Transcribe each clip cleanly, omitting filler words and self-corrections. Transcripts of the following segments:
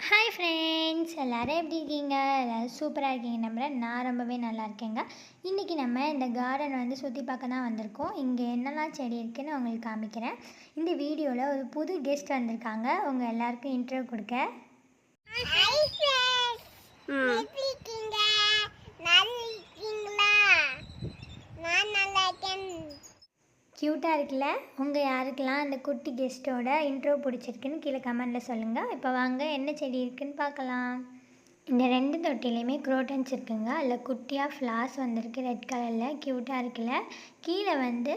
Hi friends, எல்லோரும் எப்படி இருக்கீங்க? எல்லோரும் சூப்பராக இருக்கீங்க நம்புகிறேன். நான் ரொம்பவே நல்லா இருக்கேங்க. இன்றைக்கி நம்ம இந்த கார்டன் சுற்றி பார்க்க தான் வந்திருக்கோம். இங்கே என்னெல்லாம் செடி இருக்குதுன்னு உங்களுக்கு காமிக்கிறேன். இந்த வீடியோவில் ஒரு புது கெஸ்ட் வந்திருக்காங்க. உங்கள் எல்லாருக்கும் இன்ட்ரோ கொடுக்க. க்யூட்டாக இருக்குல்ல? உங்கள் யாருக்கெல்லாம் அந்த குட்டி கெஸ்ட்டோட இன்ட்ரோ பிடிச்சிருக்குன்னு கீழே கமெண்டில் சொல்லுங்கள். இப்போ வாங்க என்ன செடி இருக்குதுன்னு பார்க்கலாம். இந்த 2 தொட்டிலையுமே குரோட்டன்ஸ் இருக்குங்க. அதில் குட்டியாக ஃப்ளார்ஸ் வந்திருக்கு ரெட் கலரில். க்யூட்டாக இருக்குல்ல? கீழே இது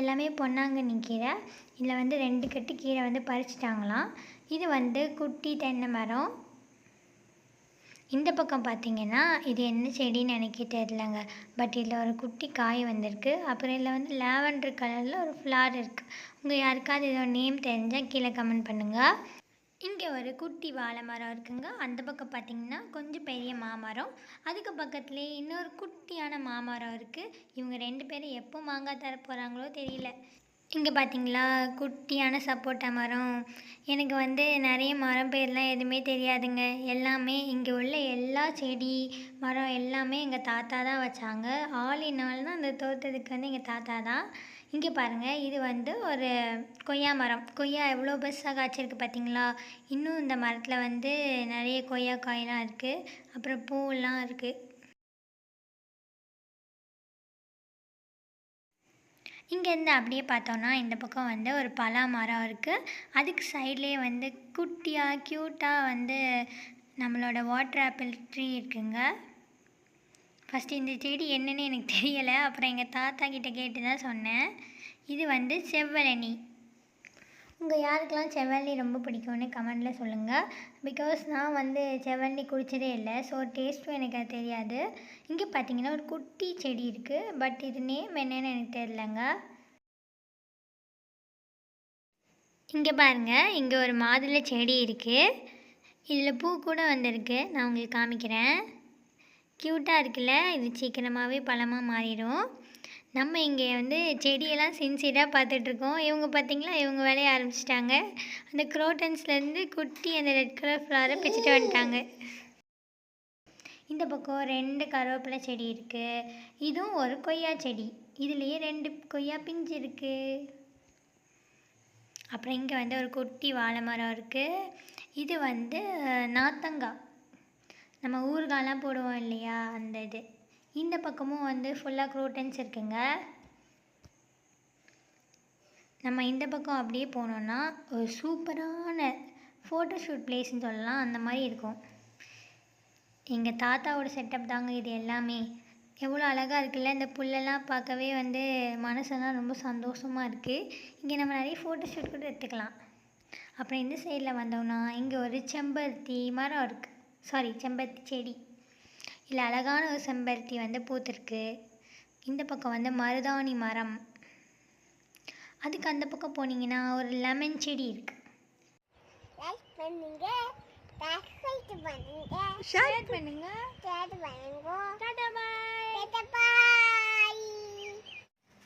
எல்லாமே பொன்னாங்கண்ணி கீரை. இதில் 2 கட்டு கீரை பறிச்சிட்டாங்களாம். இது குட்டி தென்னை மரம். இந்த பக்கம் பார்த்தீங்கன்னா இது என்ன செடின்னு எனக்கு தெரியலங்க. பட் இதில் ஒரு குட்டி காய் வந்திருக்கு. அப்புறம் இதில் லாவெண்டர் கலரில் ஒரு ஃப்ளார் இருக்குது. உங்கள் யாருக்காவது இதோட நேம் தெரிஞ்சால் கீழே கமெண்ட் பண்ணுங்கள். இங்கே ஒரு குட்டி வாழை மரம் இருக்குங்க. அந்த பக்கம் பார்த்திங்கன்னா கொஞ்சம் பெரிய மாமரம். அதுக்கு பக்கத்துலேயே இன்னொரு குட்டியான மாமரம் இருக்குது. இவங்க 2 பேரும் எப்போ மாங்காய் தர போகிறாங்களோ தெரியல. இங்கே பார்த்தீங்களா குட்டியான சப்போட்டா மரம். எனக்கு நிறைய மரம் பேர்லாம் எதுவுமே தெரியாதுங்க. எல்லாமே இங்கே உள்ள எல்லா செடி மரம் எல்லாமே எங்கள் தாத்தா தான் வச்சாங்க. ஆல் இன் ஆல்னா அந்த தோட்டத்துக்கு எங்கள் தாத்தா தான். இங்கே பாருங்கள், இது ஒரு கொய்யா மரம். கொய்யா எவ்வளோ பெருசாக காய்ச்சிருக்கு பார்த்தீங்களா? இன்னும் இந்த மரத்தில் நிறைய கொய்யா காயெலாம் இருக்குது. அப்புறம் பூவெல்லாம் இருக்குது. இங்கேருந்து அப்படியே பார்த்தோன்னா இந்த பக்கம் ஒரு பலா மரம் இருக்குது. அதுக்கு சைட்லேயே குட்டியாக க்யூட்டாக நம்மளோட வாட்டர் ஆப்பிள் ட்ரீ இருக்குங்க. ஃபஸ்ட்டு இந்த செடி என்னன்னு எனக்கு தெரியலை. அப்புறம் எங்கள் தாத்தா கிட்டே கேட்டு தான் சொன்னேன். இது செவ்வரணி. உங்கள் யாருக்கெல்லாம் செவ்வல்லி ரொம்ப பிடிக்கும்னு கமெண்டில் சொல்லுங்கள். பிகாஸ் நான் செவ்வல்லி குடித்ததே இல்லை. ஸோ டேஸ்ட்டும் எனக்கு அது தெரியாது. இங்கே பார்த்தீங்கன்னா ஒரு குட்டி செடி இருக்குது. பட் இது நேம் என்னன்னு எனக்கு தெரிலங்க. இங்கே பாருங்கள், இங்கே ஒரு மாதுளை செடி இருக்குது. இதில் பூ கூட வந்திருக்கு. நான் உங்களுக்கு காமிக்கிறேன். க்யூட்டாக இருக்குல்ல? இது சீக்கிரமாகவே பழமாக மாறிடும். நம்ம இங்கே செடியெல்லாம் சின்சியராக பார்த்துட்ருக்கோம். இவங்க பார்த்திங்களா, இவங்க வேலையை ஆரம்பிச்சிட்டாங்க. அந்த குரோட்டன்ஸ்லேருந்து குட்டி அந்த ரெட் கலர் ஃப்ளவரை பிச்சுட்டு வந்துட்டாங்க. இந்த பக்கம் 2 கருவேப்பிலை செடி இருக்குது. இதுவும் ஒரு கொய்யா செடி. இதுலேயே 2 கொய்யா பிஞ்சு இருக்குது. அப்புறம் இங்கே ஒரு குட்டி வாழை மரம் இருக்குது. இது நாத்தங்காய். நம்ம ஊறுகாயெலாம் போடுவோம் இல்லையா, அந்த இது. இந்த பக்கமும் ஃபுல்லாக குரோட்டன்ஸ் இருக்குங்க. நம்ம இந்த பக்கம் அப்படியே போனோன்னா ஒரு சூப்பரான ஃபோட்டோஷூட் பிளேஸ்ன்னு சொல்லலாம். அந்த மாதிரி இருக்கும். எங்கள் தாத்தாவோட செட்டப் தாங்க இது எல்லாமே. எவ்வளோ அழகாக இருக்குல்ல? இந்த புல்லெல்லாம் பார்க்கவே மனசெல்லாம் ரொம்ப சந்தோஷமாக இருக்குது. இங்கே நம்ம நிறைய ஃபோட்டோஷூட் கூட எடுத்துக்கலாம். அப்புறம் இந்த சைடில் வந்தோம்னா இங்கே ஒரு செம்பருத்தி மரம் இருக்குது. செம்பருத்தி செடி. இல்லை அழகான ஒரு செம்பருத்தி பூத்திருக்கு. இந்த பக்கம் மருதாணி மரம். அதுக்கு அந்த பக்கம் போனீங்கன்னா ஒரு லெமன் செடி இருக்குது. ஷேர் பண்ணுங்க.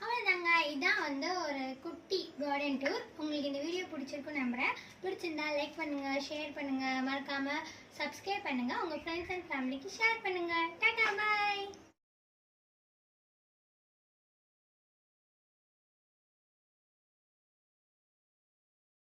அவ்வளோதாங்க. இதான் ஒரு குட்டி கார்டன் டூர். உங்களுக்கு இந்த வீடியோ பிடிச்சிருக்குன்னு நம்புகிறேன். பிடிச்சிருந்தா லைக் பண்ணுங்கள், ஷேர் பண்ணுங்கள், மறக்காமல் சப்ஸ்கிரைப் பண்ணுங்கள். உங்கள் ஃப்ரெண்ட்ஸ் அண்ட் ஃபேமிலிக்கு ஷேர் பண்ணுங்கள். டாடா பாய்.